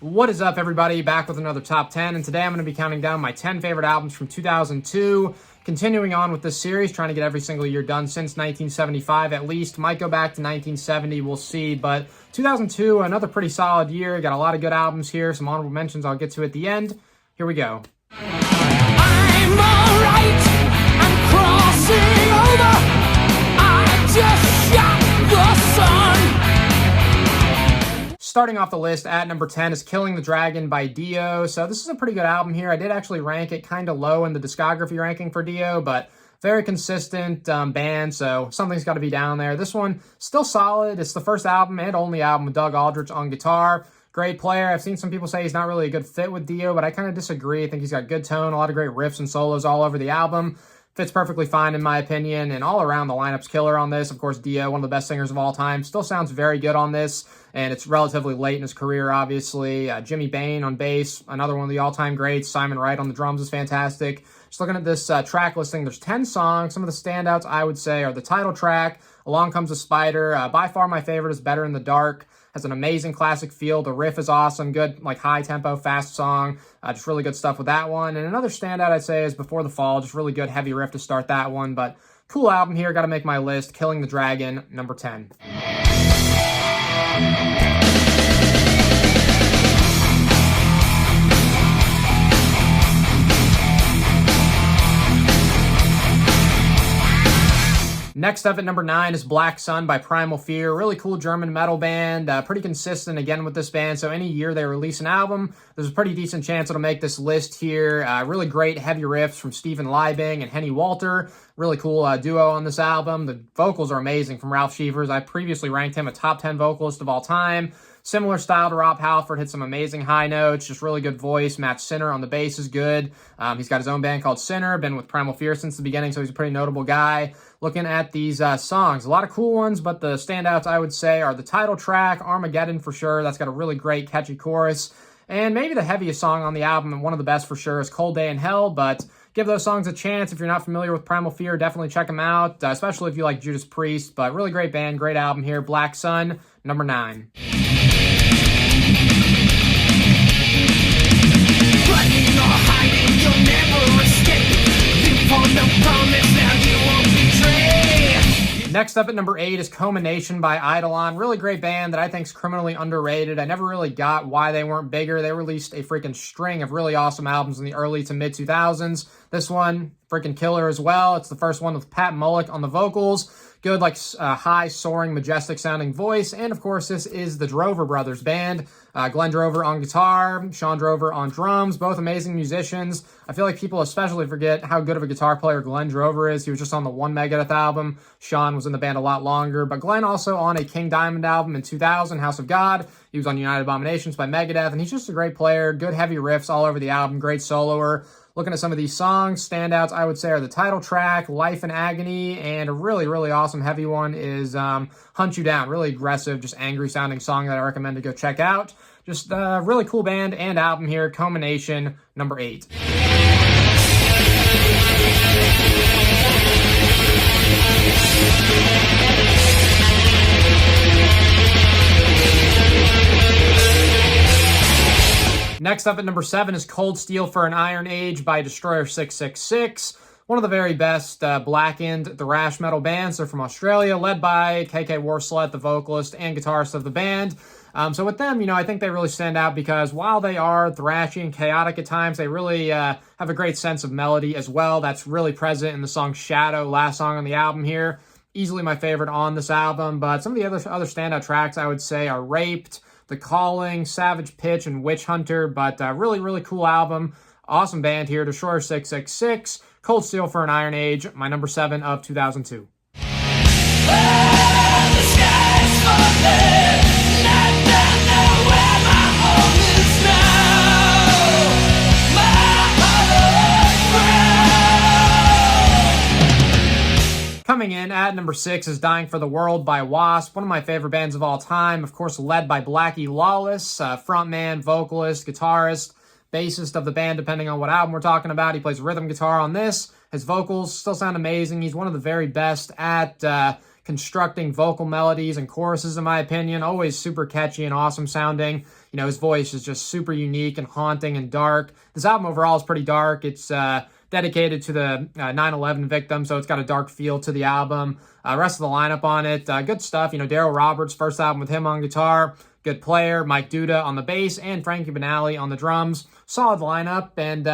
What is up, everybody? Back with another top 10, and today I'm going to be counting down my 10 favorite albums from 2002. Continuing on with this series, trying to get every single year done since 1975 at least. Might go back to 1970, we'll see. But 2002, another pretty solid year. Got a lot of good albums here. Some honorable mentions I'll get to at the end. Here we go. I'm alright, I'm crossing over. I just shot the sun. Starting off the list at number 10 is Killing the Dragon by Dio. So this is a pretty good album here. I did actually rank it kind of low in the discography ranking for Dio, but very consistent band, so something's got to be down there. This one, still solid. It's the first album and only album with Doug Aldrich on guitar. Great player. I've seen some people say he's not really a good fit with Dio, but I kind of disagree. I think he's got good tone, a lot of great riffs and solos all over the album. Fits perfectly fine in my opinion, and all around the lineup's killer on this. Of course, Dio, one of the best singers of all time, still sounds very good on this, and it's relatively late in his career, obviously. Jimmy Bain on bass, another one of the all-time greats. Simon Wright on the drums is fantastic. Just looking at this track listing, there's 10 songs. Some of the standouts, I would say, are the title track, Along Comes a Spider. By far my favorite is Better in the Dark. Has an amazing classic feel. The riff is awesome. Good, like, high-tempo, fast song. Just really good stuff with that one. And another standout, I'd say, is Before the Fall. Just really good, heavy riff to start that one. But cool album here. Got to make my list. Killing the Dragon, number 10. Next up at number 9 is Black Sun by Primal Fear. Really cool German metal band. Pretty consistent, again, with this band. So any year they release an album, there's a pretty decent chance it'll make this list here. Really great heavy riffs from Stephen Liebing and Henny Walter. Really cool duo on this album. The vocals are amazing from Ralph Shevers. I previously ranked him a top 10 vocalist of all time. Similar style to Rob Halford, hit some amazing high notes, just really good voice. Matt Sinner on the bass is good. He's got his own band called Sinner, been with Primal Fear since the beginning, so he's a pretty notable guy. Looking at these songs, a lot of cool ones, but the standouts, I would say, are the title track, Armageddon for sure. That's got a really great, catchy chorus. And maybe the heaviest song on the album, and one of the best for sure, is Cold Day in Hell, but give those songs a chance. If you're not familiar with Primal Fear, definitely check them out, especially if you like Judas Priest. But really great band, great album here. Black Sun, number 9. Running or hiding, you'll never escape. You want the promise, now you won't betray. Next up at number 8 is Culmination by Eidolon. Really great band that I think is criminally underrated. I never really got why they weren't bigger. They released a freaking string of really awesome albums in the early to mid 2000s. This one, freaking killer as well. It's the first one with Pat Mullock on the vocals. Good, like, high, soaring, majestic-sounding voice. And, of course, this is the Drover Brothers band. Glenn Drover on guitar, Sean Drover on drums, both amazing musicians. I feel like people especially forget how good of a guitar player Glenn Drover is. He was just on the One Megadeth album. Sean was in the band a lot longer. But Glenn also on a King Diamond album in 2000, House of God. He was on United Abominations by Megadeth. And he's just a great player. Good heavy riffs all over the album. Great soloer. Looking at some of these songs, standouts, I would say, are the title track, Life in Agony, and a really, really awesome heavy one is Hunt You Down. Really aggressive, just angry-sounding song that I recommend to go check out. Just a really cool band and album here, Culmination, number 8. Next up at number 7 is Cold Steel for an Iron Age by Destroyer 666. One of the very best blackened thrash metal bands. They're from Australia, led by KK Warslet, the vocalist and guitarist of the band. So with them, I think they really stand out because while they are thrashy and chaotic at times, they really have a great sense of melody as well. That's really present in the song Shadow, last song on the album here. Easily my favorite on this album, but some of the other standout tracks I would say are Raped, The Calling, Savage Pitch, and Witch Hunter, but really, really cool album. Awesome band here, Destroyer 666, Cold Steel for an Iron Age, my number 7 of 2002. The sky's falling, I don't know where my home is now. My heart broke. Coming in at number 6 is Dying for the World by Wasp, one of my favorite bands of all time, of course led by Blackie Lawless, frontman, vocalist, guitarist, bassist of the band, depending on what album we're talking about. He plays rhythm guitar on this. His vocals still sound amazing. He's one of the very best at constructing vocal melodies and choruses, in my opinion. Always super catchy and awesome sounding. you know, his voice is just super unique and haunting and dark. This album overall is pretty dark. It's dedicated to the 9/11 victim, so it's got a dark feel to the album. Rest of the lineup on it, good stuff. You know, Daryl Roberts, first album with him on guitar, good player. Mike Duda on the bass, and Frankie Banali on the drums. Solid lineup, and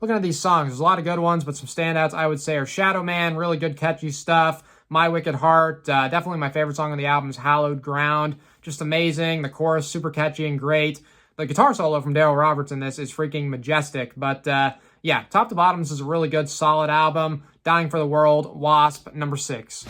looking at these songs, there's a lot of good ones, but some standouts I would say are Shadow Man, really good catchy stuff. My Wicked Heart, definitely my favorite song on the album is Hallowed Ground. Just amazing. The chorus, super catchy and great. The guitar solo from Daryl Roberts in this is freaking majestic. But yeah, top to bottom, this is a really good, solid album. Dying for the World, Wasp, number 6.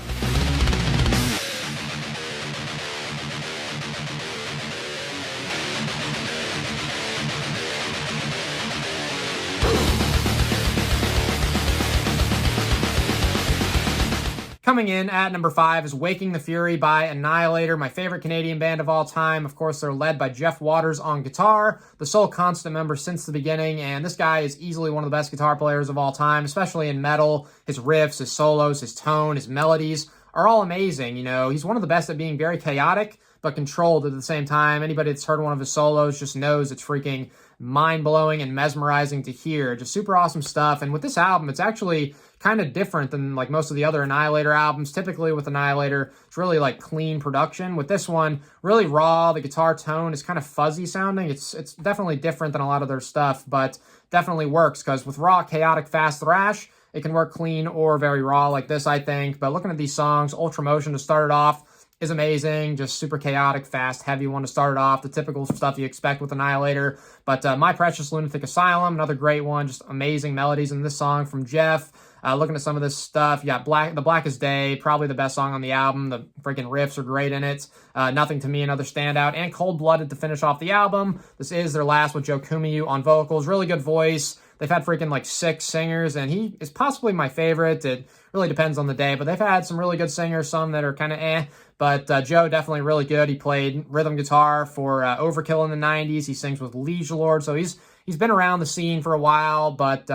Coming in at number 5 is Waking the Fury by Annihilator, my favorite Canadian band of all time. Of course, they're led by Jeff Waters on guitar, the sole constant member since the beginning, and this guy is easily one of the best guitar players of all time, especially in metal. His riffs, his solos, his tone, his melodies are all amazing. You know, he's one of the best at being very chaotic, but controlled at the same time. Anybody that's heard one of his solos just knows it's freaking mind-blowing and mesmerizing to hear. Just super awesome stuff. And with this album, it's actually kind of different than like most of the other Annihilator albums. Typically with Annihilator, it's really like clean production. With this one, really raw. The guitar tone is kind of fuzzy sounding. It's definitely different than a lot of their stuff, but definitely works, because with raw, chaotic, fast thrash, it can work clean or very raw like this, I think. But looking at these songs, Ultramotion to start it off is amazing. Just super chaotic, fast, heavy one to start it off. The typical stuff you expect with Annihilator. But My Precious Lunatic Asylum, another great one. Just amazing melodies in this song from Jeff. Looking at some of this stuff, you got The Blackest Day, probably the best song on the album. The freaking riffs are great in it. Nothing to Me, another standout. And Cold Blooded to finish off the album. This is their last with Joe Kumiyu on vocals. Really good voice. They've had freaking like 6 singers, and he is possibly my favorite. It really depends on the day, but they've had some really good singers, some that are kind of eh. But Joe, definitely really good. He played rhythm guitar for Overkill in the 90s. He sings with Liege Lord, so he's been around the scene for a while. But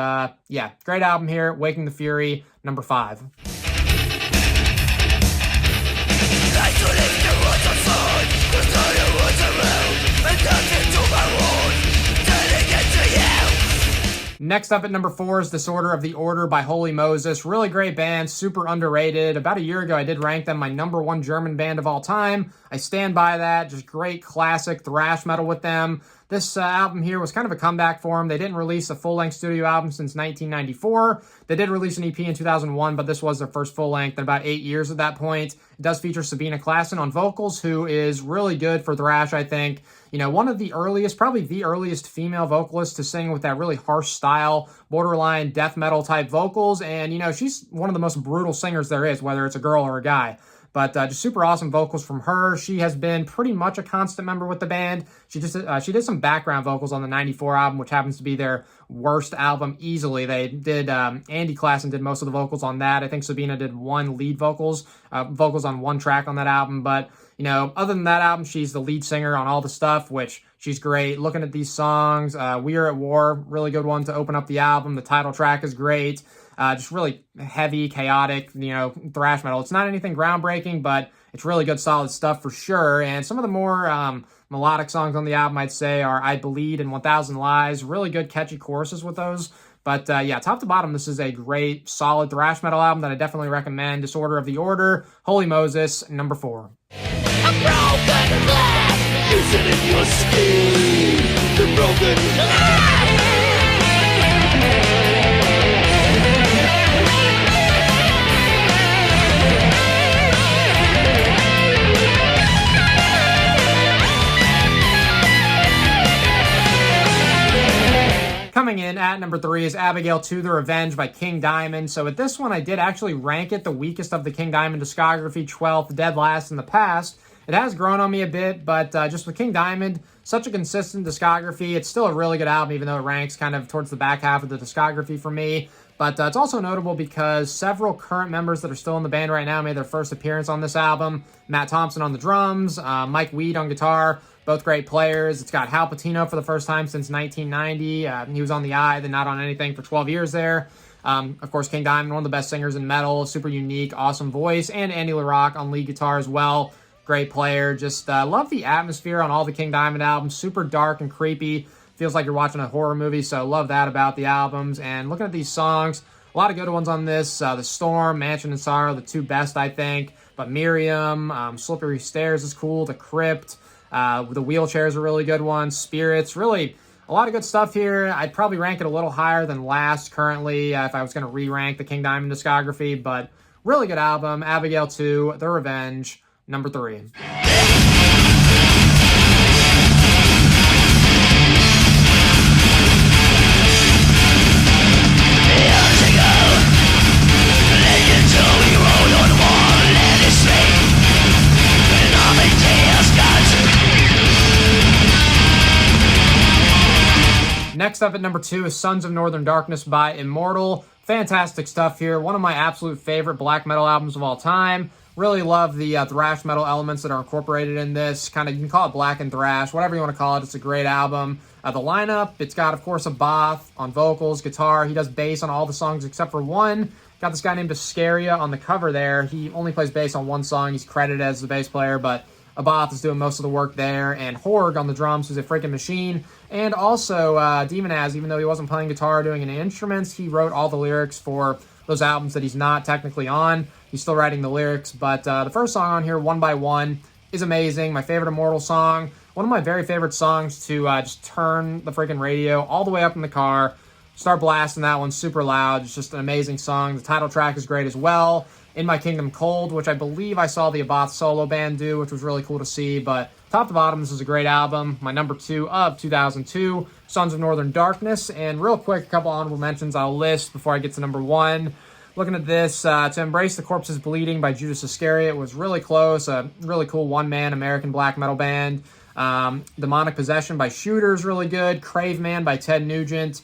yeah, great album here. Waking the Fury, number 5. Next up at number 4 is Disorder of the Order by Holy Moses. Really great band, super underrated. About a year ago, I did rank them my number 1 German band of all time. I stand by that. Just great classic thrash metal with them. This album here was kind of a comeback for them. They didn't release a full-length studio album since 1994. They did release an EP in 2001, but this was their first full-length in about 8 years at that point. It does feature Sabina Klassen on vocals, who is really good for thrash, I think. You know, one of the earliest, probably the earliest female vocalists to sing with that really harsh style, borderline death metal type vocals. And, you know, she's one of the most brutal singers there is, whether it's a girl or a guy. But just super awesome vocals from her. She has been pretty much a constant member with the band. She did some background vocals on the 94 album, which happens to be their worst album easily. They did, Andy Klassen did most of the vocals on that. I think Sabina did one lead vocals on one track on that album. But, you know, other than that album, she's the lead singer on all the stuff, which she's great. Looking at these songs, We Are at War, really good one to open up the album. The title track is great. Just really heavy, chaotic, you know, thrash metal. It's not anything groundbreaking, but it's really good, solid stuff for sure. And some of the more melodic songs on the album, I'd say, are I Bleed and 1000 Lies. Really good, catchy choruses with those. But yeah, top to bottom, this is a great, solid thrash metal album that I definitely recommend. Disorder of the Order, Holy Moses, number 4. A broken glass, use it in your skin. The broken glass. Coming in at number 3 is Abigail II, The Revenge by King Diamond. So with this one, I did actually rank it the weakest of the King Diamond discography, 12th, dead last in the past. It has grown on me a bit, but just with King Diamond, such a consistent discography. It's still a really good album, even though it ranks kind of towards the back half of the discography for me. But it's also notable because several current members that are still in the band right now made their first appearance on this album. Matt Thompson on the drums, Mike Weed on guitar, both great players. It's got Hal Patino for the first time since 1990. He was on The Eye, then not on anything for 12 years there. Of course, King Diamond, one of the best singers in metal, super unique, awesome voice, and Andy LaRocque on lead guitar as well. great player. Just love the atmosphere on all the King Diamond albums. Super dark and creepy. Feels like you're watching a horror movie, so love that about the albums. And looking at these songs, a lot of good ones on this. The Storm, Mansion and Sorrow, the two best, I think. But Miriam, Slippery Stairs is cool. The Crypt, the Wheelchair is a really good one. Spirits, really a lot of good stuff here. I'd probably rank it a little higher than last currently if I was going to re-rank the King Diamond discography. But really good album. Abigail II, The Revenge, number 3. Next up at number 2 is Sons of Northern Darkness by Immortal. Fantastic stuff here. One of my absolute favorite black metal albums of all time. Really love the thrash metal elements that are incorporated in this. Kind of, you can call it black and thrash, whatever you want to call it. It's a great album. The lineup, it's got, of course, a Both on vocals, guitar. He does bass on all the songs except for one. Got this guy named Ascaria on the cover there. He only plays bass on one song. He's credited as the bass player, but Abath is doing most of the work there, and Horg on the drums, who's a freaking machine. And also, Demonaz, even though he wasn't playing guitar or doing any instruments, he wrote all the lyrics for those albums that he's not technically on. He's still writing the lyrics, but the first song on here, One by One, is amazing. My favorite Immortal song. One of my very favorite songs to just turn the freaking radio all the way up in the car, start blasting that one super loud. It's just an amazing song. The title track is great as well. In My Kingdom Cold, which I believe I saw the Abath solo band do, which was really cool to see. But top to bottom, this is a great album. My number 2 of 2002, Sons of Northern Darkness. And real quick, a couple honorable mentions I'll list before I get to number 1. Looking at this, To Embrace the Corpse's Bleeding by Judas Iscariot was really close. A really cool one-man American black metal band. Demonic Possession by Shooter is really good. Crave Man by Ted Nugent.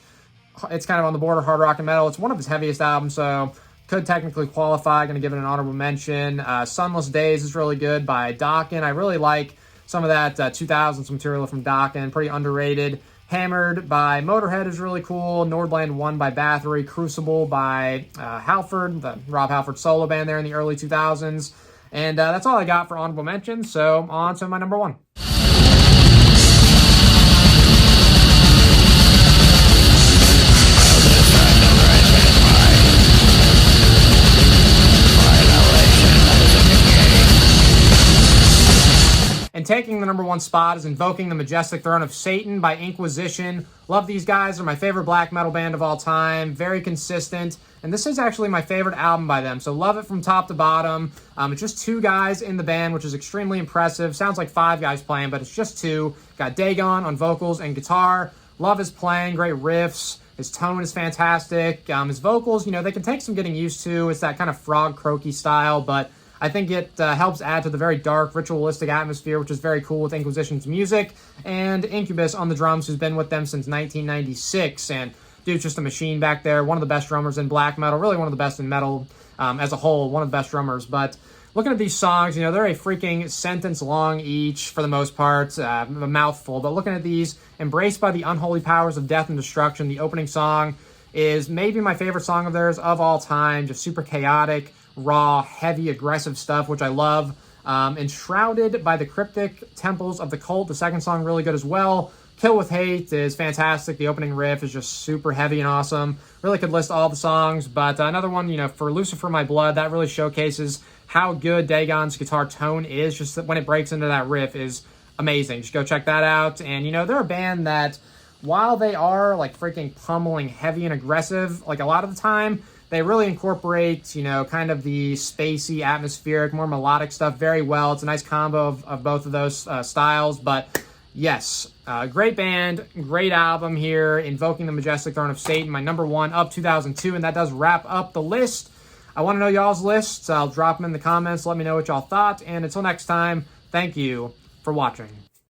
It's kind of on the border hard rock and metal. It's one of his heaviest albums, so could technically qualify. Going to give it an honorable mention. Sunless Days is really good by Dokken. I really like some of that 2000s material from Dokken. Pretty underrated. Hammered by Motorhead is really cool. Nordland 1 by Bathory. Crucible by Halford, the Rob Halford solo band there in the early 2000s. And that's all I got for honorable mentions. So on to my number 1. And taking the number 1 spot is Invoking the Majestic Throne of Satan by Inquisition. Love these guys. They're my favorite black metal band of all time. Very consistent. And this is actually my favorite album by them. So love it from top to bottom. It's just 2 guys in the band, which is extremely impressive. Sounds like 5 guys playing, but it's just 2. Got Dagon on vocals and guitar. Love his playing. Great riffs. His tone is fantastic. His vocals, they can take some getting used to. It's that kind of frog croaky style, but I think it helps add to the very dark, ritualistic atmosphere, which is very cool with Inquisition's music. And Incubus on the drums, who's been with them since 1996. And dude's just a machine back there. One of the best drummers in black metal. Really one of the best in metal as a whole. One of the best drummers. But looking at these songs, they're a freaking sentence long each for the most part. A mouthful. But looking at these, Embraced by the Unholy Powers of Death and Destruction, the opening song is maybe my favorite song of theirs of all time. Just super chaotic, raw, heavy, aggressive stuff, which I love. Enshrouded by the Cryptic Temples of the Cult, the second song, really good as well. Kill with Hate is fantastic. The opening riff is just super heavy and awesome. Really could list all the songs, but another one, for Lucifer My Blood, that really showcases how good Dagon's guitar tone is. Just when it breaks into that riff is amazing. Just go check that out. And, they're a band that, while they are like freaking pummeling heavy and aggressive, like a lot of the time, they really incorporate, kind of the spacey, atmospheric, more melodic stuff very well. It's a nice combo of both of those styles. But yes, great band, great album here, Invoking the Majestic Throne of Satan, my number 1 of 2002. And that does wrap up the list. I want to know y'all's lists. I'll drop them in the comments. Let me know what y'all thought. And until next time, thank you for watching.